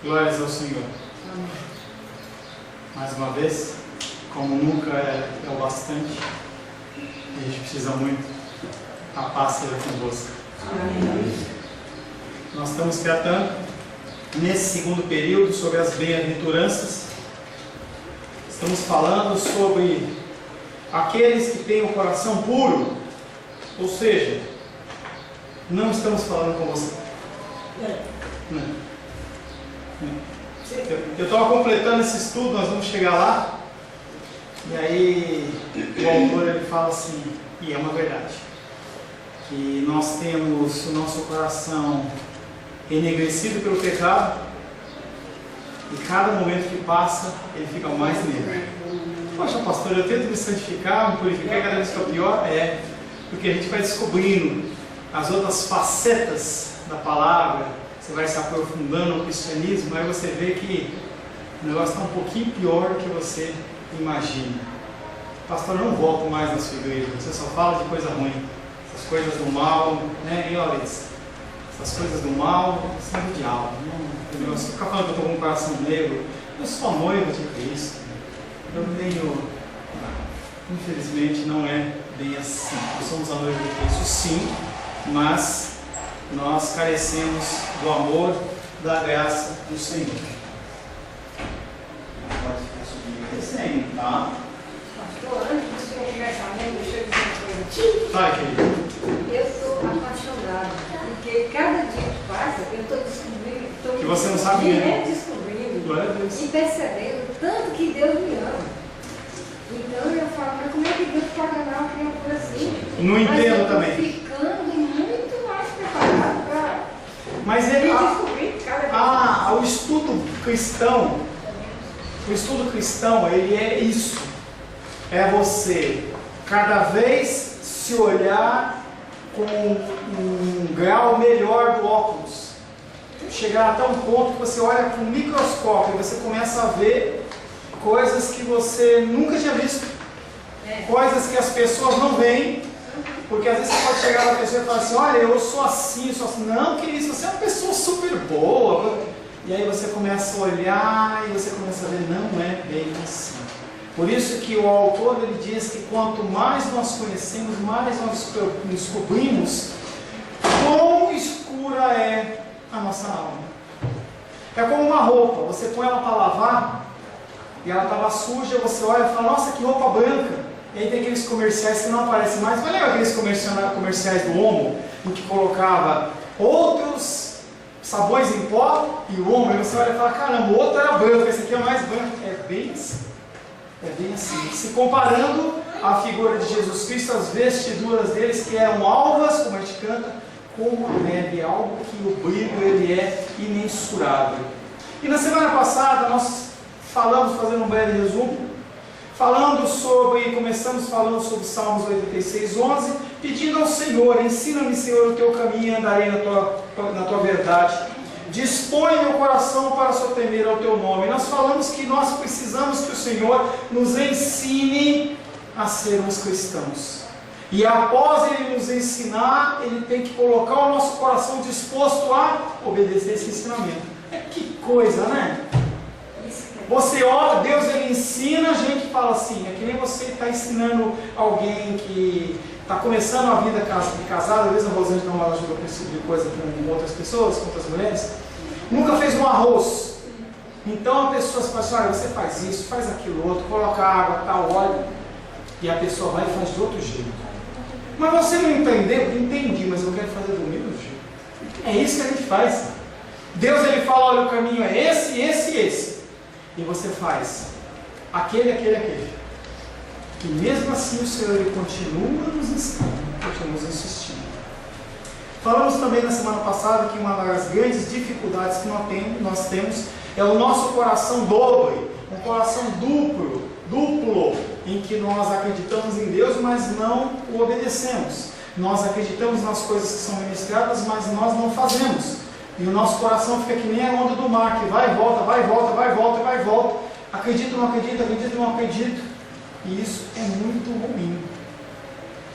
Glórias ao Senhor. Amém. Mais uma vez, como nunca é o bastante, a gente precisa muito, a paz seja convosco. Amém. Nós estamos tratando, nesse segundo período, sobre as bem-aventuranças. Estamos falando sobre aqueles que têm o coração puro, ou seja, não estamos falando com você. Não. Eu estava completando esse estudo, nós vamos chegar lá, e aí o autor ele fala assim, e é uma verdade, que nós temos o nosso coração enegrecido pelo pecado, e cada momento que passa, ele fica mais negro. Poxa, pastor, eu tento me santificar, me purificar, cada vez que é pior, porque a gente vai descobrindo as outras facetas da palavra. Você vai se aprofundando no cristianismo, aí você vê que o negócio está um pouquinho pior do que você imagina. Pastor, eu não volto mais na sua igreja, você só fala de coisa ruim, essas coisas do mal, né? E olha isso, essas coisas do mal são do diabo. Não, você fica falando que eu estou com um coração negro, eu sou noivo de Cristo, eu tenho. Infelizmente não é bem assim. Nós somos a noiva de Cristo, sim, mas nós carecemos do amor, da graça do Senhor. Pode ficar subindo descendo, tá? Pastor, antes do senhor começar, deixa eu dizer uma coisa. Vai, querido. Eu sou apaixonada, porque cada dia que passa, eu estou descobrindo, Que você não sabe mesmo. descobrindo Glória a Deus. e percebendo tanto que Deus me ama. Então eu falo, mas como é que Deus pode amar uma criatura assim? Não entendo mas também. Eu estou ficando muito mais preparado para Mas ele, descobrir cada vez. o estudo cristão, ele é isso. É você cada vez se olhar com um grau melhor do óculos. Chegar até um ponto que você olha com um microscópio e você começa a ver coisas que você nunca tinha visto. Coisas que as pessoas não veem. Porque às vezes você pode chegar na pessoa e falar assim, olha, eu sou assim, Não, que isso, você é uma pessoa super boa. E aí você começa a olhar e você começa a ver, não é bem assim. Por isso que o autor ele diz que quanto mais nós conhecemos, mais nós descobrimos quão escura é a nossa alma. É como uma roupa, você põe ela para lavar e ela estava suja, você olha e fala, nossa, que roupa branca. E aí tem aqueles comerciais que não aparecem mais. Mas lembra aqueles comerciais do Omo, em que colocava outros sabões em pó e o Omo, e você olha e fala, caramba, o outro era branco, esse aqui é mais branco. É bem assim. Se comparando à figura de Jesus Cristo, as vestiduras deles que eram alvas, como a gente canta, como a neve, algo que o brilho ele é imensurável. E na semana passada nós falamos, fazendo um breve resumo, começamos falando sobre Salmos 86:11, pedindo ao Senhor, ensina-me, Senhor, o teu caminho e andarei na tua verdade. Dispõe meu coração para só temer ao teu nome. Nós falamos que nós precisamos que o Senhor nos ensine a sermos cristãos. E após Ele nos ensinar, Ele tem que colocar o nosso coração disposto a obedecer esse ensinamento. Que coisa, né? Você ora, Deus ele ensina, a gente fala assim, é que nem você está ensinando alguém que está começando a vida casada, às vezes a Rosângela não ajuda com esse tipo de coisa com outras pessoas, com outras mulheres, nunca fez um arroz. Então a pessoa fala assim, olha, você faz isso, faz aquilo outro, coloca água, tal, óleo, e a pessoa vai e faz de outro jeito. Mas você não entendeu? Entendi, mas eu quero fazer do mesmo jeito. É isso que a gente faz. Deus ele fala, olha, o caminho é esse, esse e esse. E você faz aquele. E mesmo assim o Senhor ele continua nos ensinando, continua nos insistindo. Falamos também na semana passada que uma das grandes dificuldades que nós temos é o nosso coração dobre, um coração duplo, em que nós acreditamos em Deus, mas não o obedecemos. Nós acreditamos nas coisas que são ministradas, mas nós não fazemos. E o nosso coração fica que nem a onda do mar, que vai e volta, vai e volta, vai e volta, vai e volta. Acredito, não acredito, acredito, não acredito. E isso é muito ruim.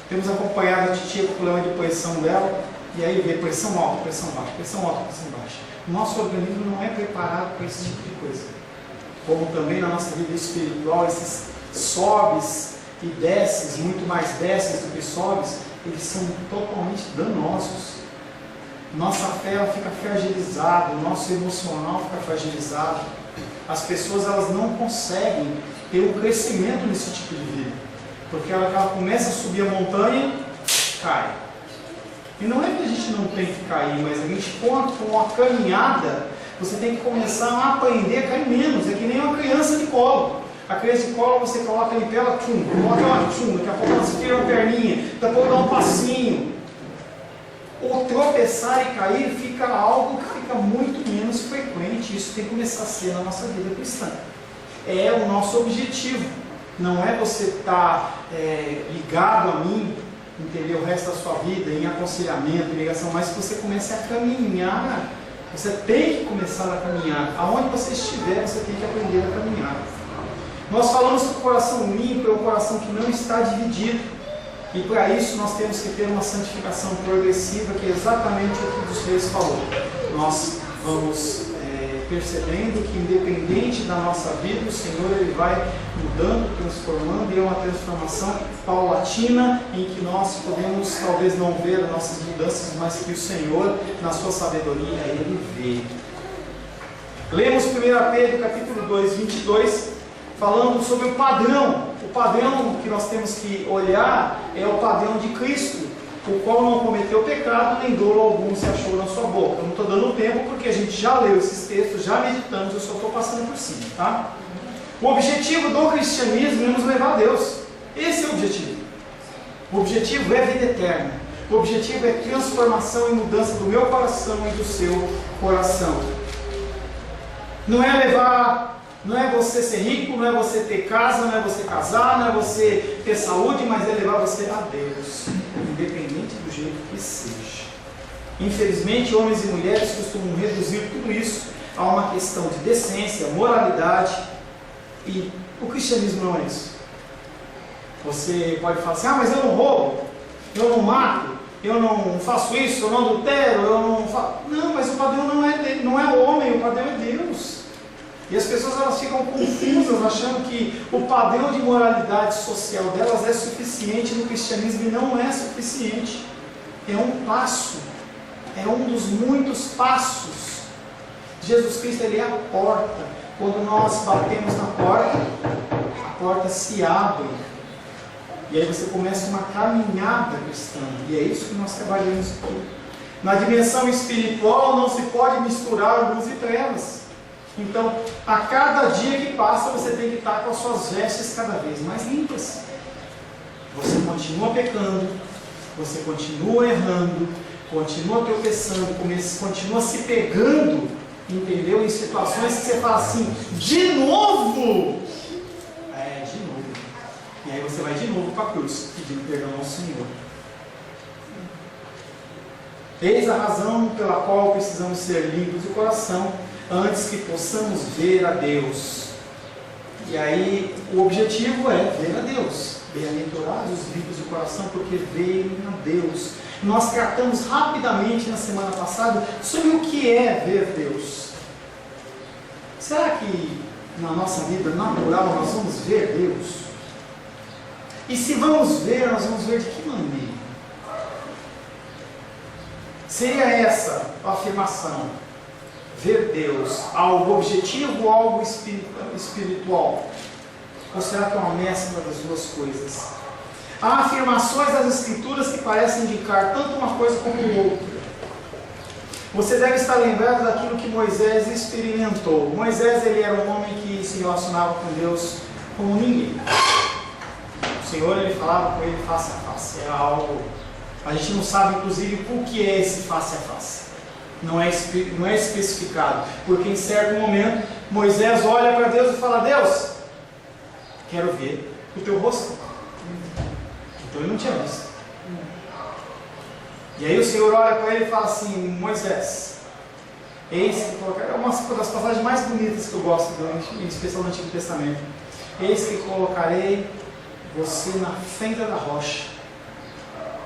Temos acompanhado a titia com o problema de posição dela. E aí vê pressão alta, pressão baixa, pressão alta, pressão baixa. O nosso organismo não é preparado para esse tipo de coisa. Como também na nossa vida espiritual, esses sobes e desces, muito mais desces do que sobes, eles são totalmente danosos. Nossa fé ela fica fragilizada, o nosso emocional fica fragilizado. As pessoas elas não conseguem ter um crescimento nesse tipo de vida, porque ela começa a subir a montanha, cai. E não é que a gente não tem que cair, mas a gente com a caminhada, você tem que começar a aprender a cair menos. É que nem uma criança de colo. A criança de colo você coloca em pé, ela tchum, coloca ela tchum, daqui a pouco ela se tira uma perninha, daqui a pouco dá um passinho. O tropeçar e cair fica algo que fica muito menos frequente. Isso tem que começar a ser na nossa vida cristã. É o nosso objetivo. Não é você estar ligado a mim, entendeu, o resto da sua vida, em aconselhamento, em ligação, mas que você comece a caminhar. Você tem que começar a caminhar. Aonde você estiver, você tem que aprender a caminhar. Nós falamos que o coração limpo é o coração que não está dividido. E para isso nós temos que ter uma santificação progressiva, que é exatamente o que o dos Reis falou. Nós vamos percebendo que independente da nossa vida, o Senhor ele vai mudando, transformando, e é uma transformação paulatina em que nós podemos talvez não ver as nossas mudanças, mas que o Senhor, na sua sabedoria, ele vê. Lemos 1 Pedro capítulo 2, 22, falando sobre o padrão. O padrão que nós temos que olhar é o padrão de Cristo, o qual não cometeu pecado, nem dolo algum se achou na sua boca. Eu não estou dando tempo porque a gente já leu esses textos, já meditamos, eu só estou passando por cima, tá? O objetivo do cristianismo é nos levar a Deus. Esse é o objetivo. O objetivo é vida eterna. O objetivo é transformação e mudança do meu coração e do seu coração. Não é você ser rico, não é você ter casa, não é você casar, não é você ter saúde, mas é levar você a Deus, independente do jeito que seja. Infelizmente, homens e mulheres costumam reduzir tudo isso a uma questão de decência, moralidade, e o cristianismo não é isso. Você pode falar assim, mas eu não roubo, eu não mato, eu não faço isso, eu não adultero, eu não faço... Não, mas o padrão não é o homem, o padrão é Deus. E as pessoas elas ficam confusas, achando que o padrão de moralidade social delas é suficiente no cristianismo, e não é suficiente. É um passo, é um dos muitos passos. Jesus Cristo ele é a porta. Quando nós batemos na porta, a porta se abre. E aí você começa uma caminhada cristã. E é isso que nós trabalhamos aqui. Na dimensão espiritual não se pode misturar luz e trevas. Então, a cada dia que passa, você tem que estar com as suas vestes cada vez mais limpas. Você continua pecando, você continua errando, continua tropeçando, continua se pegando, entendeu? Em situações que você fala assim, de novo! De novo. E aí você vai de novo para a cruz, pedindo perdão ao Senhor. Eis a razão pela qual precisamos ser limpos de coração, antes que possamos ver a Deus. E aí o objetivo é ver a Deus. Bem-aventurados os limpos de coração, porque veem a Deus. Nós tratamos rapidamente na semana passada sobre o que é ver Deus. Será que na nossa vida natural nós vamos ver Deus? E se vamos ver, nós vamos ver de que maneira? Seria essa a afirmação: ver Deus, algo objetivo ou algo espiritual? Ou será que é uma mescla das duas coisas? Há afirmações das Escrituras que parecem indicar tanto uma coisa como outra. Você deve estar lembrado daquilo que Moisés experimentou. Moisés ele era um homem que se relacionava com Deus como ninguém. O Senhor ele falava com ele face a face. Era algo... A gente não sabe, inclusive, o que é esse face a face. Não é especificado. Porque em certo momento, Moisés olha para Deus e fala: Deus, quero ver o teu rosto. Então ele não tinha visto. E aí o Senhor olha para ele e fala assim: Moisés, eis que colocarei... É uma das passagens mais bonitas que eu gosto, em especial no Antigo Testamento. Eis que colocarei você na fenda da rocha,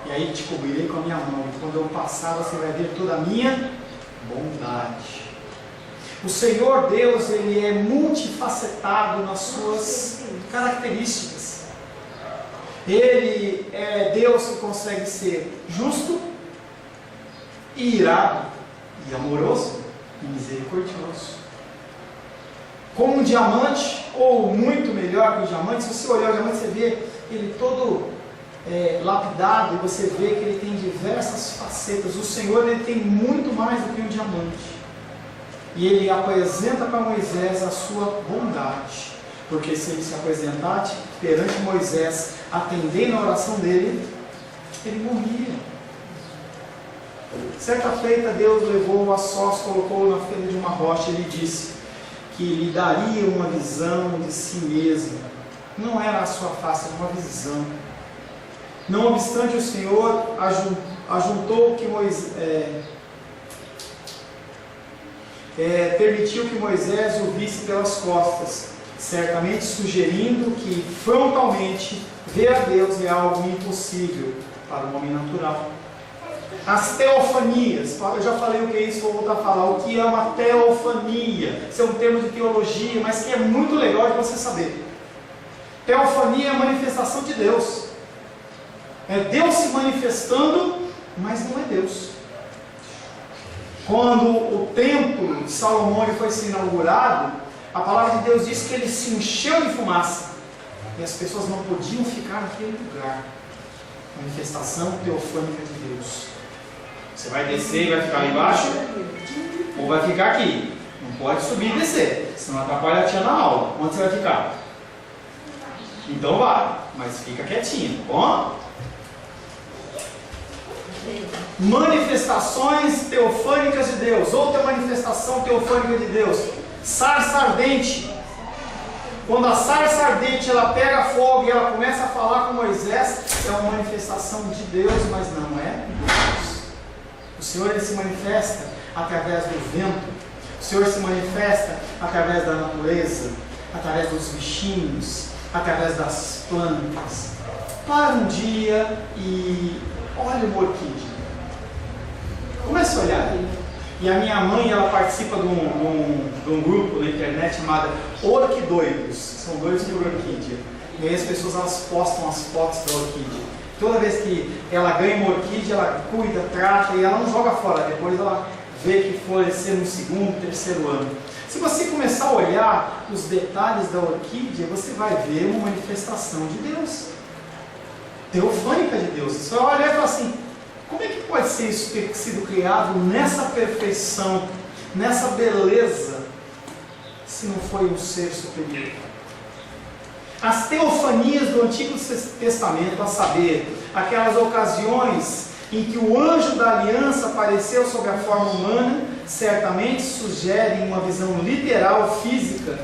E aí te cobrirei com a minha mão. E quando eu passar, você vai ver toda a minha bondade. O Senhor Deus, Ele é multifacetado nas suas características. Ele é Deus que consegue ser justo e irado, e amoroso e misericordioso. Como um diamante, ou muito melhor que o diamante. Se você olhar o diamante, você vê ele todo lapidado, e você vê que ele tem diversas facetas. O Senhor, Ele tem muito mais do que um diamante. E Ele apresenta para Moisés a sua bondade, porque se Ele se apresentasse perante Moisés, atendendo a oração dele, ele morria. Certa feita, Deus levou-o a sós, colocou-o na frente de uma rocha, e Ele disse que lhe daria uma visão de si mesmo. Não era a sua face, era uma visão. Não obstante, o Senhor ajuntou que permitiu que Moisés o visse pelas costas, certamente sugerindo que frontalmente ver a Deus é algo impossível para o homem natural. As teofanias, eu já falei o que é isso, vou voltar a falar. O que é uma teofania? Isso é um termo de teologia, mas que é muito legal de você saber. Teofania é a manifestação de Deus. É Deus se manifestando, mas não é Deus. Quando o templo de Salomão foi inaugurado, a palavra de Deus diz que ele se encheu de fumaça, e as pessoas não podiam ficar naquele lugar. Manifestação teofânica de Deus. Você vai descer e vai ficar lá embaixo, ou vai ficar aqui. Não pode subir e descer, senão atrapalha a tia na aula. Onde você vai ficar? Então vai, mas fica quietinho, tá bom? Manifestações teofânicas de Deus. Outra manifestação teofânica de Deus: sarça ardente. Quando a sarça ardente ela pega fogo e ela começa a falar com Moisés, é uma manifestação de Deus, mas não é Deus. O Senhor, Ele se manifesta através do vento. O Senhor se manifesta através da natureza, através dos bichinhos, através das plantas. Para um dia e olha uma orquídea. Comece a olhar. E a minha mãe, ela participa de um grupo na internet chamado Orquidoidos. São doidos por orquídea. E aí as pessoas elas postam as fotos da orquídea. Toda vez que ela ganha uma orquídea, ela cuida, trata e ela não joga fora. Depois ela vê que florescer no segundo, terceiro ano. Se você começar a olhar os detalhes da orquídea, você vai ver uma manifestação de Deus. Teofânica de Deus. Você vai olhar e falar assim: como é que pode ser isso ter sido criado nessa perfeição, nessa beleza, se não foi um ser superior? As teofanias do Antigo Testamento, a saber, aquelas ocasiões em que o anjo da aliança apareceu sob a forma humana, certamente sugerem uma visão literal, física,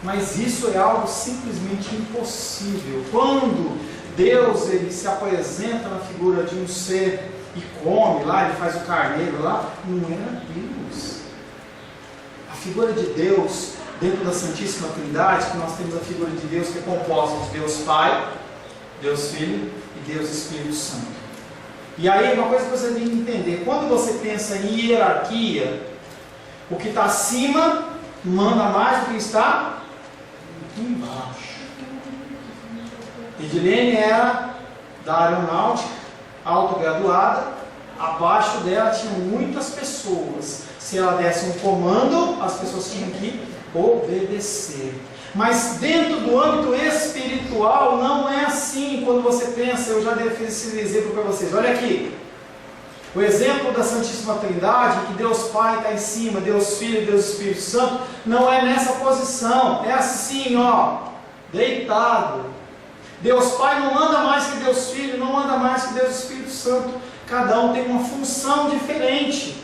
mas isso é algo simplesmente impossível. Quando Deus ele se apresenta na figura de um ser e come lá, ele faz o carneiro lá, não era Deus. A figura de Deus dentro da Santíssima Trindade, que nós temos a figura de Deus que é composta de Deus Pai, Deus Filho e Deus Espírito Santo. E aí uma coisa que você tem que entender: quando você pensa em hierarquia, o que está acima manda mais do que está embaixo. Edilene era da aeronáutica, autograduada, abaixo dela tinham muitas pessoas. Se ela desse um comando, as pessoas tinham que obedecer. Mas dentro do âmbito espiritual não é assim. Quando você pensa, eu já fiz esse exemplo para vocês. Olha aqui, o exemplo da Santíssima Trindade, que Deus Pai está em cima, Deus Filho e Deus Espírito Santo, não é nessa posição, é assim, ó, deitado. Deus Pai não anda mais que Deus Filho, não anda mais que Deus Espírito Santo. Cada um tem uma função diferente.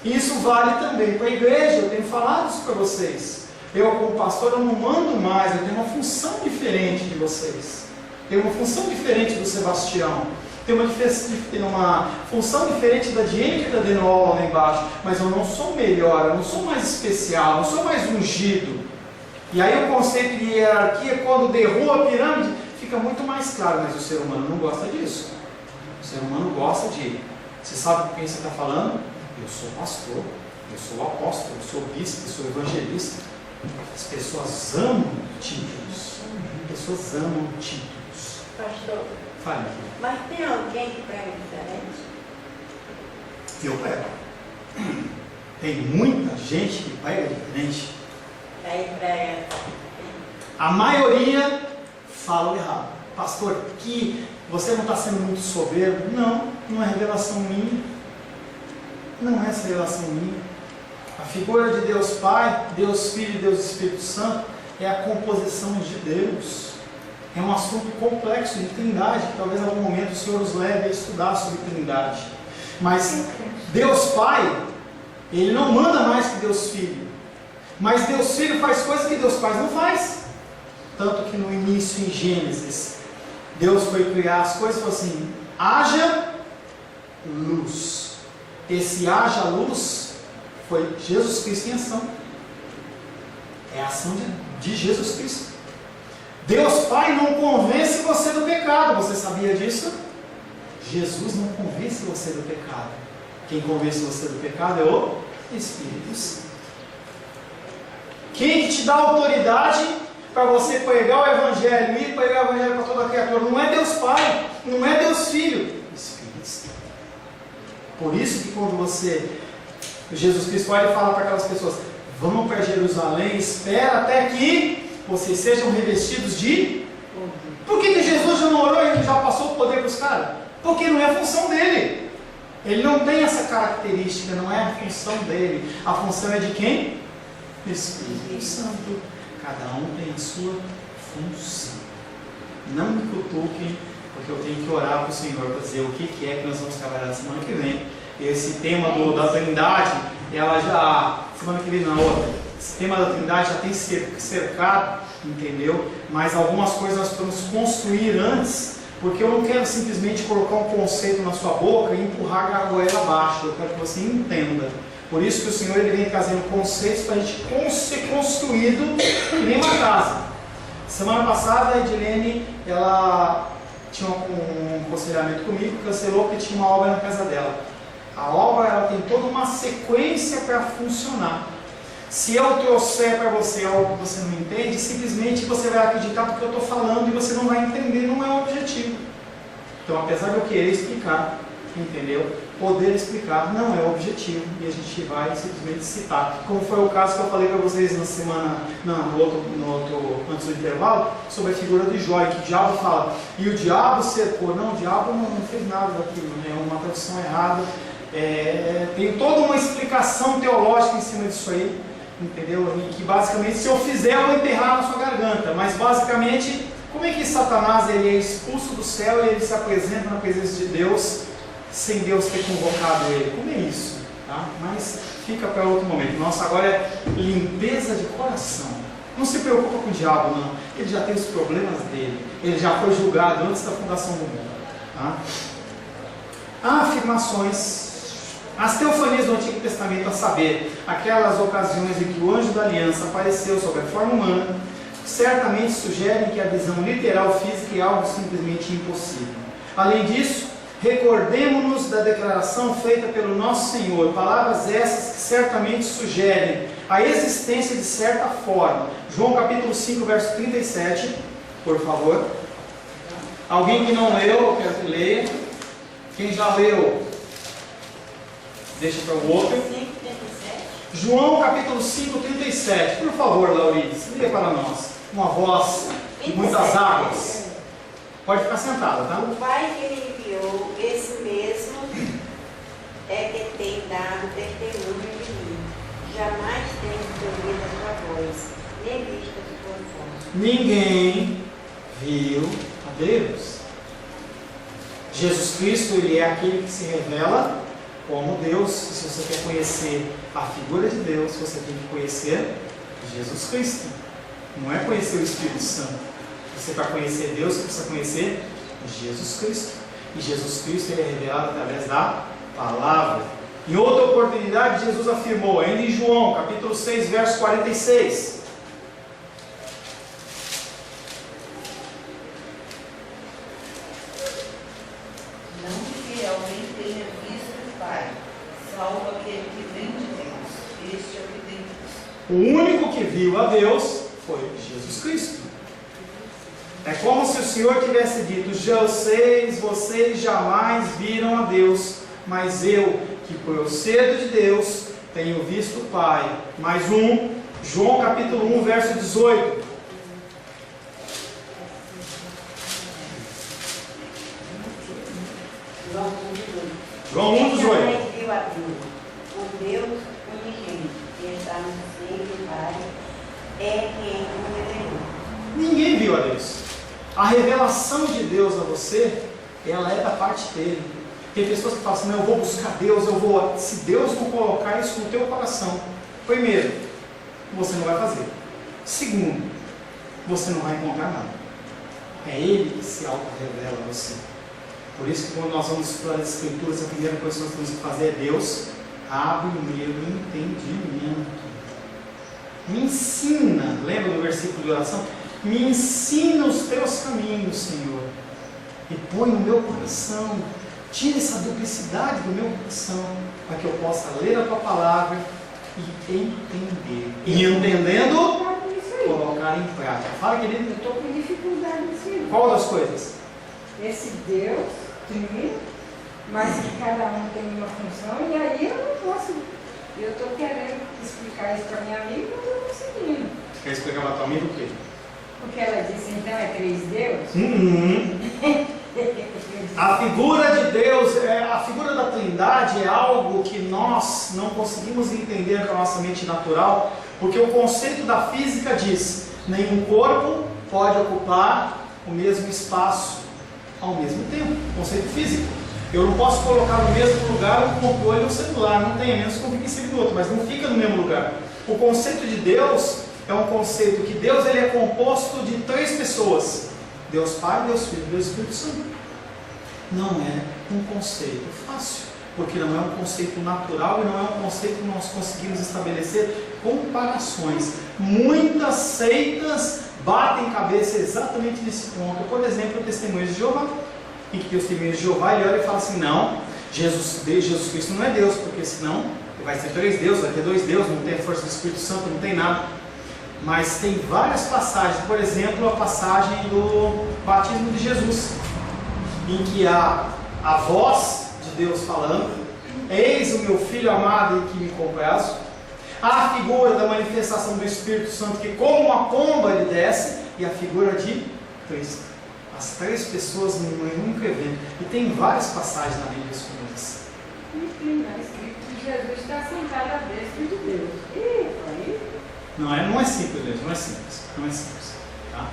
Isso vale também para a igreja. Eu tenho falado isso para vocês. Eu, como pastor, eu não mando mais, eu tenho uma função diferente de vocês. Tenho uma função diferente do Sebastião. Tenho uma função diferente da Diene e da Denola lá embaixo. Mas eu não sou melhor, eu não sou mais especial, não sou mais ungido. E aí o conceito de hierarquia, quando derruba a pirâmide, fica muito mais claro. Mas o ser humano não gosta disso. O ser humano gosta de... Você sabe com quem você está falando? Eu sou pastor, eu sou apóstolo, eu sou bispo, eu sou evangelista. As pessoas amam títulos. As pessoas amam títulos. Pastor, Fale. mas tem alguém que prega diferente? Eu prego. Tem muita gente que prega diferente. Aí prega. A maioria fala errado. Pastor, que você não está sendo muito soberbo? Não, não é revelação minha. Não é essa revelação minha. A figura de Deus Pai, Deus Filho e Deus Espírito Santo é a composição de Deus. É um assunto complexo de Trindade, que talvez em algum momento o Senhor nos leve a estudar sobre Trindade. Mas Deus Pai, Ele não manda mais que Deus Filho. Mas Deus Filho faz coisas que Deus Pai não faz. Tanto que no início, em Gênesis, Deus foi criar as coisas e falou assim: haja luz. Esse haja luz foi Jesus Cristo em ação. É a ação de Jesus Cristo. Deus Pai não convence você do pecado. Você sabia disso? Jesus não convence você do pecado. Quem convence você do pecado é o Espírito Santo. Quem que te dá autoridade para você pregar o Evangelho, ir pregar o Evangelho para toda criatura? Não é Deus Pai, não é Deus Filho, Espírito Santo. Por isso que quando Jesus Cristo vai e fala para aquelas pessoas: vão para Jerusalém, espera até que vocês sejam revestidos de... Por que Jesus já não orou e ele já passou o poder para os caras? Porque não é a função dele. Ele não tem essa característica, não é a função dele. A função é de quem? Espírito Santo. Cada um tem a sua função. Não me cutuquem, porque eu tenho que orar para o Senhor para dizer o que é que nós vamos trabalhar na semana que vem. Esse tema da Trindade, ela já... Semana que vem na outra. Esse tema da Trindade já tem cercado, entendeu? Mas algumas coisas nós precisamos construir antes, porque eu não quero simplesmente colocar um conceito na sua boca e empurrar a goela abaixo. Eu quero que você entenda. Por isso que o Senhor ele vem trazendo conceitos para a gente ser construído que nem uma casa. Semana passada a Edilene, ela tinha um aconselhamento comigo, cancelou porque tinha uma obra na casa dela. A obra ela tem toda uma sequência para funcionar. Se eu trouxer para você algo que você não entende, simplesmente você vai acreditar porque eu estou falando e você não vai entender, não é o objetivo. Então, apesar de eu querer explicar, entendeu? Poder explicar não é o objetivo e a gente vai simplesmente citar. Como foi o caso que eu falei para vocês na semana, antes do intervalo, sobre a figura de Jó, que o diabo fala, e o diabo cercou. Não, o diabo não fez nada daquilo, né? Uma tradução errada. Tem toda uma explicação teológica em cima disso aí, entendeu? E que basicamente, se eu fizer, eu vou enterrar na sua garganta. Mas basicamente, como é que Satanás ele é expulso do céu e ele se apresenta na presença de Deus sem Deus ter convocado ele? Como é isso? Tá? Mas fica para outro momento. Nossa, agora é limpeza de coração. Não se preocupa com o diabo, não. Ele já tem os problemas dele. Ele já foi julgado antes da fundação do mundo. Tá? Afirmações. As teofanias do Antigo Testamento, a saber, aquelas ocasiões em que o anjo da aliança apareceu sob a forma humana, certamente sugerem que a visão literal física é algo simplesmente impossível. Além disso, recordemo-nos da declaração feita pelo nosso Senhor, palavras essas que certamente sugerem a existência de certa forma. João capítulo 5, verso 37, por favor. Alguém que não leu, eu quero que leia. Quem já leu, deixa para o outro. João capítulo 5, 37. Por favor, Laurides, leia para nós. Uma voz de muitas águas. Pode ficar sentada, tá? O Pai que me enviou, esse mesmo é que tem dado testemunho de mim. Jamais tenho ouvido a sua voz, nem visto a sua forma. Ninguém viu a Deus. Jesus Cristo, ele é aquele que se revela como Deus. E se você quer conhecer a figura de Deus, você tem que conhecer Jesus Cristo. Não é conhecer o Espírito Santo. Você, para conhecer Deus, você precisa conhecer Jesus Cristo. E Jesus Cristo ele é revelado através da palavra. Em outra oportunidade, Jesus afirmou, ainda em João, capítulo 6, verso 46. Não O único que viu a Deus foi Jesus Cristo. É como se o Senhor tivesse dito: vocês jamais viram a Deus, mas eu, que procedo de Deus, tenho visto o Pai. Mais um, João capítulo 1, verso 18. João 1, 18. Viu a Deus, o Deus unigênito, que está no seio do Pai, é quem o revelou. Ninguém viu a Deus. A revelação de Deus a você, ela é da parte dele. Tem pessoas que falam assim: não, eu vou buscar Deus, se Deus não colocar isso no teu coração, primeiro, você não vai fazer. Segundo, você não vai encontrar nada. É Ele que se auto-revela a você. Por isso que quando nós vamos estudar as Escrituras, a primeira coisa que nós temos que fazer é: Deus, abre o meu entendimento. Me ensina, lembra do versículo de oração? Me ensina os teus caminhos, Senhor, e põe no meu coração, tira essa duplicidade do meu coração, para que eu possa ler a tua palavra e entender. E entendendo, colocar em prática. Fala, querido. Eu estou com dificuldade nisso. Qual das coisas? Esse Deus, trino, mas que cada um tem uma função, e aí eu não posso. Eu estou querendo explicar isso para minha amiga, mas eu não estou conseguindo. Você quer explicar para a tua amiga o quê? Porque ela disse: então é 3 deuses? A figura de Deus, a figura da Trindade é algo que nós não conseguimos entender com a nossa mente natural, porque o conceito da física diz: nenhum corpo pode ocupar o mesmo espaço ao mesmo tempo. Conceito físico. Eu não posso colocar no mesmo lugar um controle e um celular, não tem, a menos que um fique em cima do outro, mas não fica no mesmo lugar. O conceito de Deus é um conceito que Deus ele é composto de 3 pessoas: Deus Pai, Deus Filho e Deus Espírito Santo. Não é um conceito fácil, porque não é um conceito natural e não é um conceito que nós conseguimos estabelecer comparações. Muitas seitas batem cabeça exatamente nesse ponto. Por exemplo, o Testemunho de Jeová, em que o Testemunho de Jeová ele olha e fala assim: não, Jesus Cristo não é Deus, porque senão vai ser 3 deuses, vai ter 2 deuses, não tem a força do Espírito Santo, não tem nada. Mas tem várias passagens, por exemplo, a passagem do batismo de Jesus, em que há a voz de Deus falando: eis o meu Filho amado em que me comprazo. Há a figura da manifestação do Espírito Santo, que como uma pomba ele desce, e a figura de Cristo. As 3 pessoas em um único evento. E tem várias passagens na Bíblia sobre isso. Enfim, está escrito que Jesus está sentado à destra de Deus. E aí? Não é simples, gente, não é simples. Tá?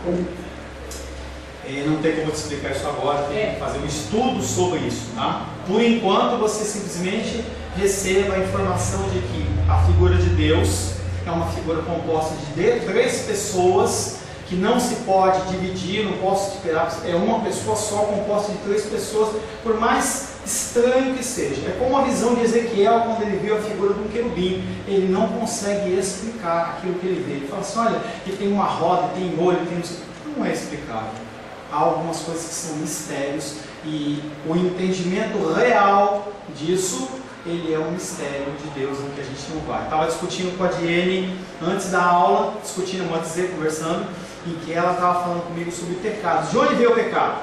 Não tem como te explicar isso agora, tem que fazer um estudo sobre isso. Tá? Por enquanto, você simplesmente receba a informação de que a figura de Deus é uma figura composta de 3 pessoas, que não se pode dividir, não posso esperar, é uma pessoa só composta de 3 pessoas, por mais estranho que seja. É como a visão de Ezequiel quando ele viu a figura de um querubim. Ele não consegue explicar aquilo que ele vê. Ele fala assim: olha, ele tem uma roda, tem olho, tem... Não é explicável. Há algumas coisas que são mistérios, e o entendimento real disso, ele é um mistério de Deus, em que a gente não vai. Estava discutindo com a Diene antes da aula, conversando, em que ela estava falando comigo sobre pecados. De onde veio o pecado?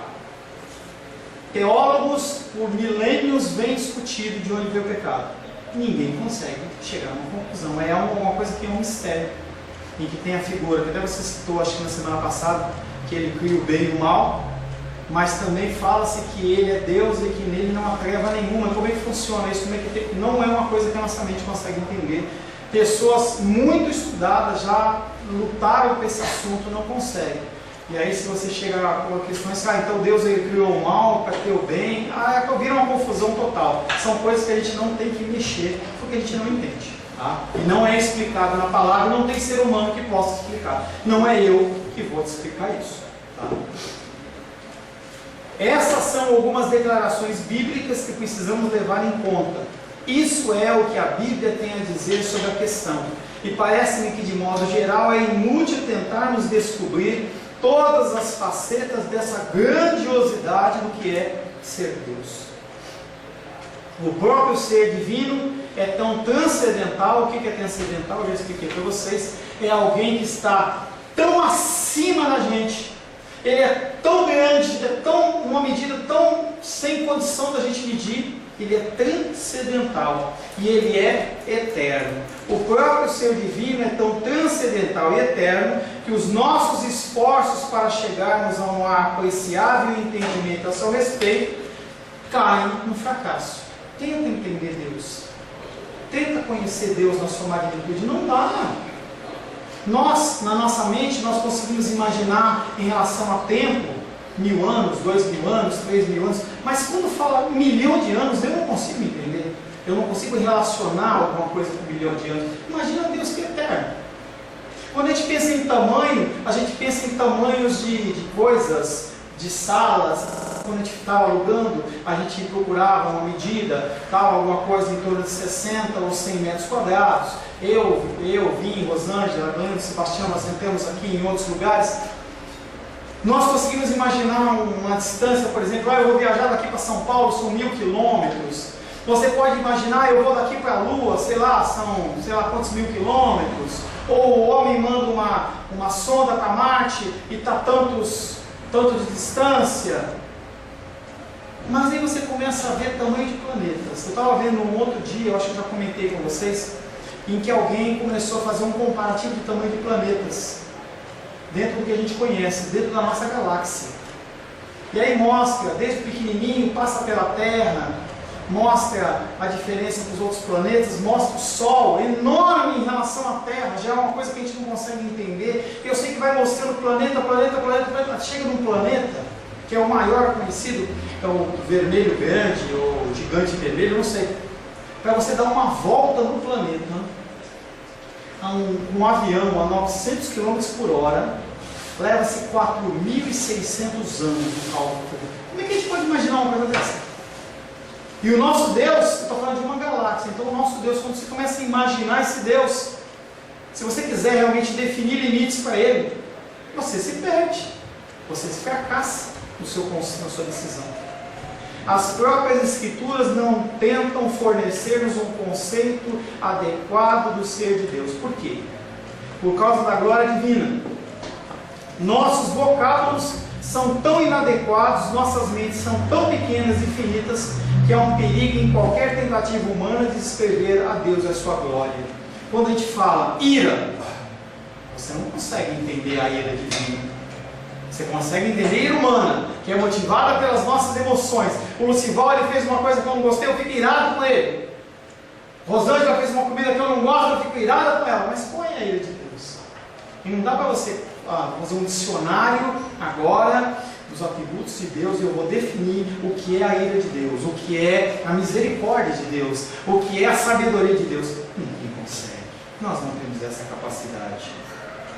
Teólogos por milênios vêm discutindo de onde veio o pecado. Ninguém consegue chegar a uma conclusão. É uma coisa que é um mistério, em que tem a figura, que até você citou, acho que na semana passada, que ele cria o bem e o mal, mas também fala-se que ele é Deus e que nele não há treva nenhuma. Como é que funciona isso? Não é uma coisa que a nossa mente consegue entender. Pessoas muito estudadas já lutaram com esse assunto, não conseguem. E aí, se você chega com questões, então Deus ele criou o mal para ter o bem, vira uma confusão total. São coisas que a gente não tem que mexer, porque a gente não entende. Tá? E não é explicado na palavra, não tem ser humano que possa explicar. Não é eu que vou te explicar isso. Tá? Essas são algumas declarações bíblicas que precisamos levar em conta. Isso é o que a Bíblia tem a dizer sobre a questão. E parece-me que, de modo geral, é inútil tentarmos descobrir todas as facetas dessa grandiosidade do que é ser Deus. O próprio ser divino é tão transcendental. O que é transcendental? Eu já expliquei para vocês. É alguém que está tão acima da gente. Ele é tão grande, é tão, uma medida tão sem condição da gente medir. Ele é transcendental e ele é eterno. O próprio ser divino é tão transcendental e eterno que os nossos esforços para chegarmos a um apreciável entendimento a seu respeito caem no fracasso. Tenta entender Deus. Tenta conhecer Deus na sua magnitude. Não dá. Nós, na nossa mente, nós conseguimos imaginar em relação a tempo, 1000 anos, 2000 anos, 3000 anos, mas quando fala 1 milhão de anos, eu não consigo entender. Eu não consigo relacionar alguma coisa com 1 milhão de anos. Imagina Deus que é eterno. Quando a gente pensa em tamanho, a gente pensa em tamanhos de coisas, de salas. Quando a gente estava alugando, a gente procurava uma medida, alguma coisa em torno de 60 ou 100 metros quadrados. Eu Vim, Rosângela, Glânia, Sebastião, nós sentamos aqui em outros lugares. Nós conseguimos imaginar uma distância, por exemplo, eu vou viajar daqui para São Paulo, são 1000 quilômetros. Você pode imaginar, eu vou daqui para a Lua, sei lá, são sei lá quantos 1000 quilômetros. Ou o homem manda uma sonda para Marte e está tanto de distância. Mas aí você começa a ver tamanho de planetas. Eu estava vendo um outro dia, eu acho que já comentei com vocês, em que alguém começou a fazer um comparativo de tamanho de planetas dentro do que a gente conhece, dentro da nossa galáxia. E aí mostra, desde pequenininho, passa pela Terra, mostra a diferença com os outros planetas, mostra o Sol, enorme em relação à Terra, já é uma coisa que a gente não consegue entender. Eu sei que vai mostrando planeta, chega num planeta, que é o maior conhecido, é o vermelho grande, ou gigante vermelho, eu não sei. Para você dar uma volta no planeta, um avião a 900 km por hora, leva-se 4.600 anos de cálculo. Como é que a gente pode imaginar uma coisa dessa? E o nosso Deus, eu estou falando de uma galáxia, então o nosso Deus, quando você começa a imaginar esse Deus, se você quiser realmente definir limites para Ele, você se perde, você se fracassa na sua decisão. As próprias Escrituras não tentam fornecer-nos um conceito adequado do ser de Deus. Por quê? Por causa da glória divina. Nossos vocábulos são tão inadequados, nossas mentes são tão pequenas e finitas, que há um perigo em qualquer tentativa humana de descrever a Deus e a sua glória. Quando a gente fala ira, você não consegue entender a ira divina. Você consegue entender a ira humana, que é motivada pelas nossas emoções. O Lucival, ele fez uma coisa que eu não gostei, eu fico irado com ele. Rosângela fez uma comida que eu não gosto, eu fico irado com ela. Mas põe a ira de Deus. E não dá para você fazer um dicionário agora dos atributos de Deus e eu vou definir o que é a ira de Deus, o que é a misericórdia de Deus, o que é a sabedoria de Deus. Ninguém consegue. Nós não temos essa capacidade.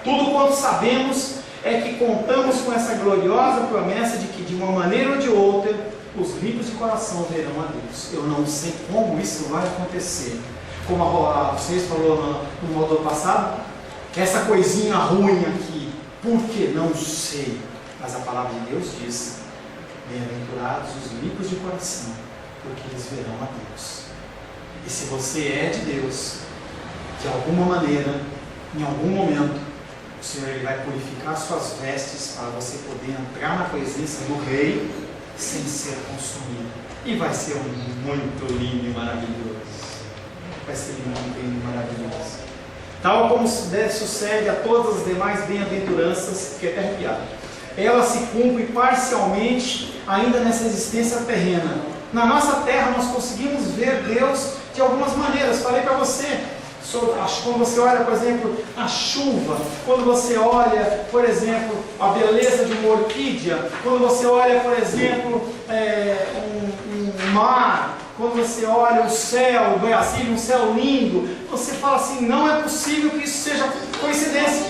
Tudo quanto sabemos é que contamos com essa gloriosa promessa de que, de uma maneira ou de outra, os ricos de coração verão a Deus. Eu não sei como isso vai acontecer. Como vocês falou no módulo passado, essa coisinha ruim aqui, por que? Não sei. Mas a palavra de Deus diz: bem-aventurados os ricos de coração, porque eles verão a Deus. E se você é de Deus, de alguma maneira, em algum momento, o Senhor ele vai purificar suas vestes para você poder entrar na presença do Rei sem ser consumido. E vai ser muito lindo e maravilhoso. Vai ser muito lindo e maravilhoso. Tal como sucede a todas as demais bem-aventuranças, que é até arrepiado. Ela se cumpre parcialmente ainda nessa existência terrena. Na nossa terra nós conseguimos ver Deus de algumas maneiras. Falei para você. Quando você olha, por exemplo, a chuva, quando você olha, por exemplo, a beleza de uma orquídea, quando você olha, por exemplo, um mar, quando você olha o céu, o Brasília, um céu lindo, você fala assim, não é possível que isso seja coincidência.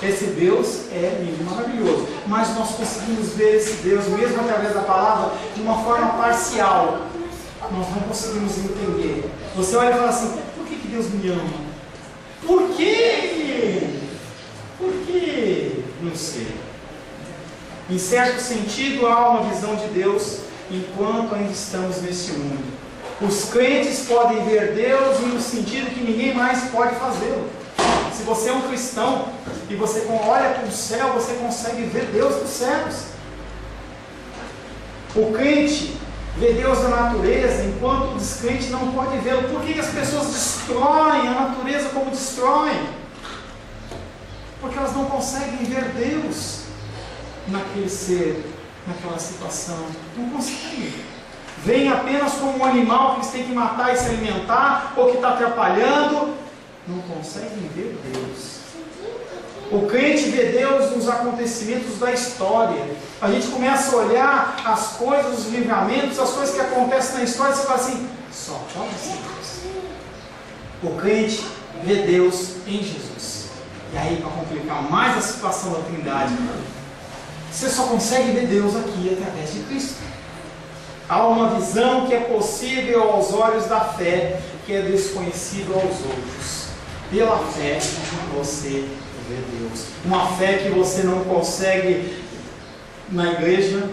Esse Deus é lindo, maravilhoso, mas nós conseguimos ver esse Deus, mesmo através da palavra, de uma forma parcial. Nós não conseguimos entender. Você olha e fala assim, por que Deus me ama? Por quê? Por quê? Não sei. Em certo sentido, há uma visão de Deus enquanto ainda estamos nesse mundo. Os crentes podem ver Deus no sentido que ninguém mais pode fazê-lo. Se você é um cristão e você olha para o céu, você consegue ver Deus nos céus. O crente vê Deus na natureza, enquanto o descrente não pode vê-lo. Por que as pessoas destroem a natureza como destroem? Porque elas não conseguem ver Deus naquele ser, naquela situação. Não conseguem. Veem apenas como um animal que eles têm que matar e se alimentar, ou que está atrapalhando. Não conseguem ver Deus. O crente vê Deus nos acontecimentos da história. A gente começa a olhar as coisas, os livramentos, as coisas que acontecem na história, e você fala assim, só pode ser Deus. O crente vê Deus em Jesus. E aí, para complicar mais a situação da Trindade, você só consegue ver Deus aqui através de Cristo. Há uma visão que é possível aos olhos da fé, que é desconhecido aos outros. Pela fé você vê Deus. Uma fé que você não consegue na igreja,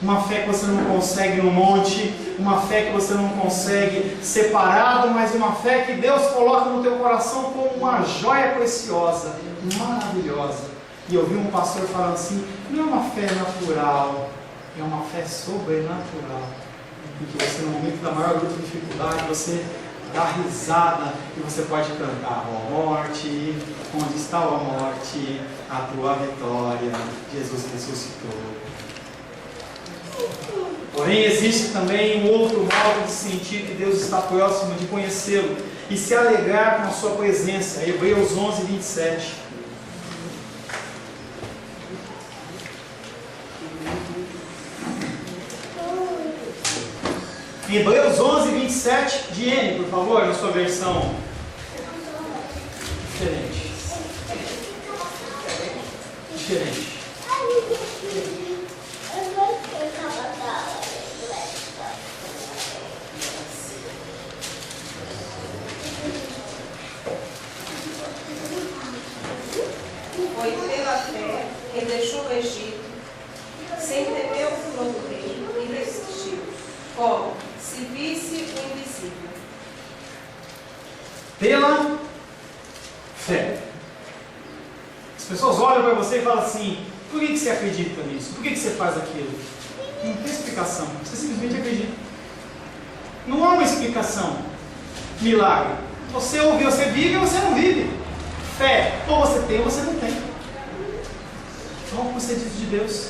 uma fé que você não consegue no monte, uma fé que você não consegue separado, mas uma fé que Deus coloca no teu coração como uma joia preciosa, maravilhosa. E eu vi um pastor falando assim, não é uma fé natural, é uma fé sobrenatural, em que você, no momento da maior luta e dificuldade, você dá risada e você pode cantar: ó morte, onde está a morte, a tua vitória, Jesus ressuscitou. Porém, existe também um outro modo de sentir que Deus está próximo, de conhecê-lo e se alegrar com a sua presença. Hebreus 11, 27. Hebreus 11, 27, de N, por favor, na sua versão diferente. Foi pela fé que deixou o Egito, sem temer o furor do rei, e resistiu, como se visse o invisível. Pela fé. As pessoas olham para você e falam assim: por que você acredita nisso? Por que você faz aquilo? Não tem explicação. Você simplesmente acredita. Não há uma explicação. Milagre. Você ouve, você vive ou você não vive. Fé. Ou você tem ou você não tem. Então, o que você diz de Deus?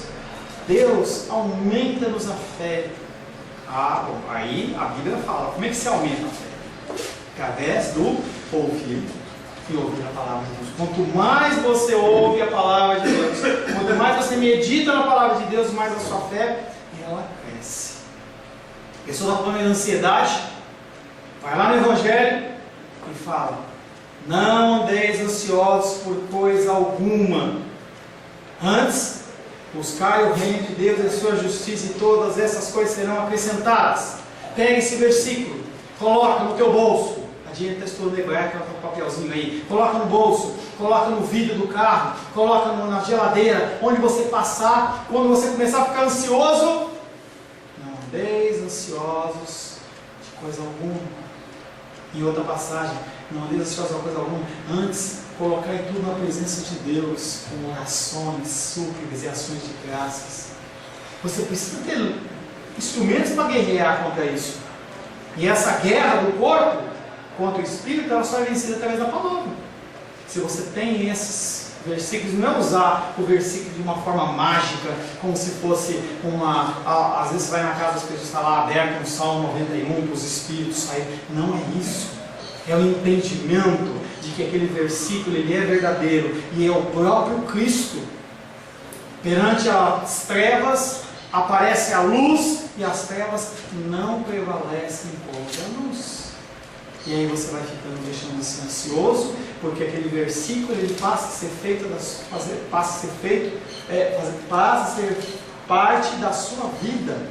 Deus aumenta-nos a fé. Ah, bom, aí a Bíblia fala, como é que se aumenta a fé? Através do ouvir e ouvir a palavra de Deus. Quanto mais você ouve a palavra de Deus, quanto mais você medita na palavra de Deus, mais a sua fé, ela cresce. A pessoa está falando de ansiedade, vai lá no Evangelho e fala: não andeis ansiosos por coisa alguma, antes buscai o reino de Deus e a sua justiça, e todas essas coisas serão acrescentadas. Pega esse versículo, coloca no teu bolso. A Diana está estudando hebraico, ela está com um papelzinho aí. Coloca no bolso, coloca no vidro do carro, coloca na geladeira, onde você passar. Quando você começar a ficar ansioso, não andeis ansiosos de coisa alguma. E outra passagem: não andeis ansiosos de coisa alguma, antes colocar tudo na presença de Deus, com orações, súplicas e ações de graças. Você precisa ter instrumentos para guerrear contra isso. E essa guerra do corpo contra o espírito, ela só é vencida através da palavra. Se você tem esses versículos, não é usar o versículo de uma forma mágica, como se fosse uma... Às vezes você vai na casa das pessoas, está lá aberto no Salmo 91, para os espíritos saírem. Não é isso. É o entendimento de que aquele versículo ele é verdadeiro e é o próprio Cristo. Perante as trevas aparece a luz e as trevas não prevalecem contra a luz. E aí você vai ficando, deixando-se ansioso, porque aquele versículo ele passa a ser feito, passa a ser parte da sua vida.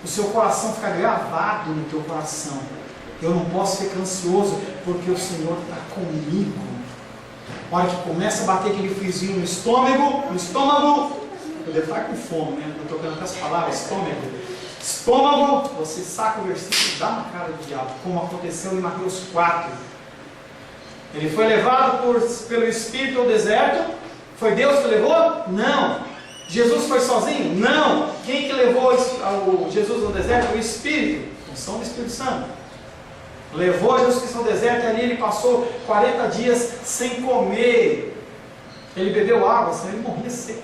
O seu coração fica gravado no teu coração. Eu não posso ficar ansioso porque o Senhor está comigo. A hora que começa a bater aquele friozinho no estômago, eu devo estar com fome, né? Eu estou cantando as palavras, estômago. Estômago, você saca o versículo e dá na cara do diabo, como aconteceu em Mateus 4. Ele foi levado pelo Espírito ao deserto. Foi Deus que levou? Não. Jesus foi sozinho? Não. Quem que levou Jesus ao deserto? O Espírito, função do Espírito Santo. Levou Jesus Cristo ao deserto e ali ele passou 40 dias sem comer. Ele bebeu água, senão ele morria seco.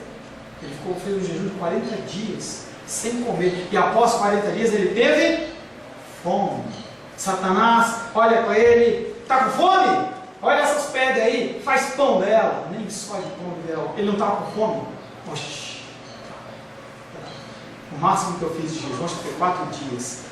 Ele fez um jejum de 40 dias sem comer. E após 40 dias ele teve fome. Satanás olha para ele, está com fome? Olha essas pedras aí, faz pão dela. Nem só de pão dela. Ele não estava com fome? Oxi. O máximo que eu fiz de jejum, acho que foi 4 dias.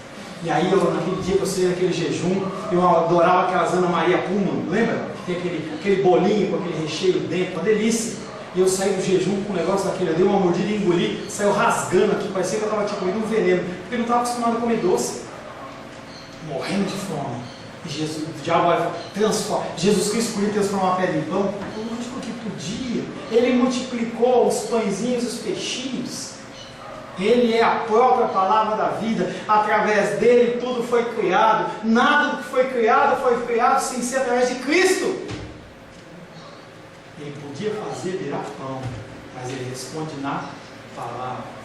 E aí, naquele dia que eu saí daquele jejum, eu adorava aquelas Ana Maria Puma, lembra? Que tem aquele bolinho com aquele recheio dentro, uma delícia. E eu saí do jejum com um negócio daquele, eu dei uma mordida e engoli, saiu rasgando aqui, parecia que eu estava comendo um veneno, porque eu não estava acostumado a comer doce. Morrendo de fome. E o diabo vai transformar. Jesus Cristo podia transformar a pedra em pão? Lógico que podia. Ele multiplicou os pãezinhos e os peixinhos. Ele é a própria palavra da vida. Através dele tudo foi criado. Nada do que foi criado sem ser através de Cristo. Ele podia fazer virar pão, mas ele responde na palavra.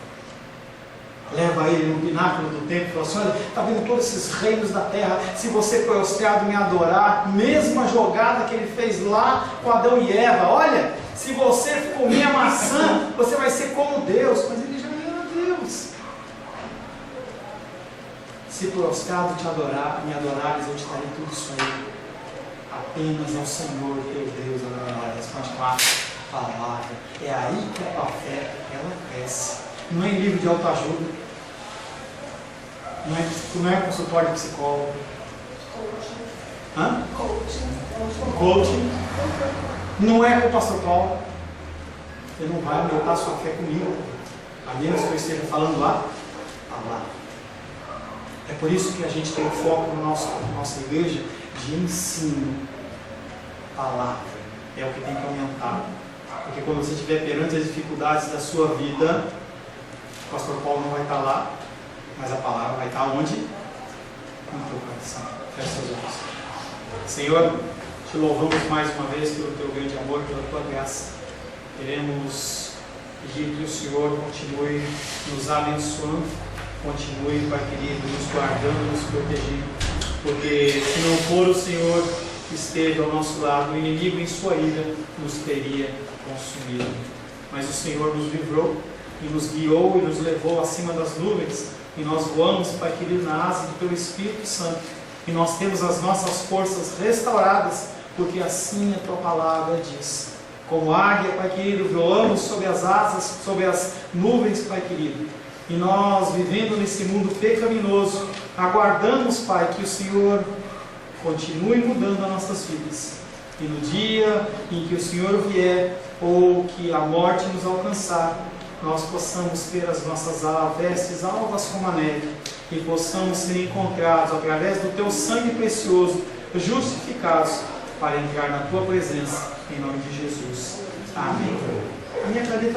Leva ele no pináculo do templo e fala assim: olha, está vendo todos esses reinos da terra? Se você prostrado me adorar, mesma jogada que ele fez lá com Adão e Eva, olha, se você comer a maçã, você vai ser como Deus. Mas ele já era Deus. Se prostrado te adorar, me adorares, eu te darei tudo isso aí. Apenas ao Senhor teu Deus adorares. Continuar a palavra. É aí que a tua fé ela cresce. Não é em livro de autoajuda, não é consultório de psicólogo, coaching, não é com o pastor Paulo. Ele não vai aumentar a sua fé comigo, a menos que eu esteja falando lá. É por isso que a gente tem o foco na nossa igreja de ensino. Palavra é o que tem que aumentar, porque quando você estiver perante as dificuldades da sua vida, o pastor Paulo não vai estar lá, mas a palavra vai estar onde? No teu coração. Feche seus olhos. Senhor, te louvamos mais uma vez pelo teu grande amor, pela tua graça. Queremos pedir que o Senhor continue nos abençoando, continue, Pai querido, nos guardando, nos protegendo, porque se não for o Senhor que esteve ao nosso lado, o inimigo em sua ira nos teria consumido. Mas o Senhor nos livrou e nos guiou e nos levou acima das nuvens, e nós voamos, Pai querido, na asa do Teu Espírito Santo, e nós temos as nossas forças restauradas, porque assim a Tua palavra diz. Como águia, Pai querido, voamos sobre as asas, sobre as nuvens, Pai querido, e nós, vivendo nesse mundo pecaminoso, aguardamos, Pai, que o Senhor continue mudando as nossas vidas, e no dia em que o Senhor vier, ou que a morte nos alcançar, nós possamos ter as nossas vestes alvas como a neve, e possamos ser encontrados através do Teu sangue precioso, justificados para entrar na Tua presença, em nome de Jesus. Amém. A minha caneta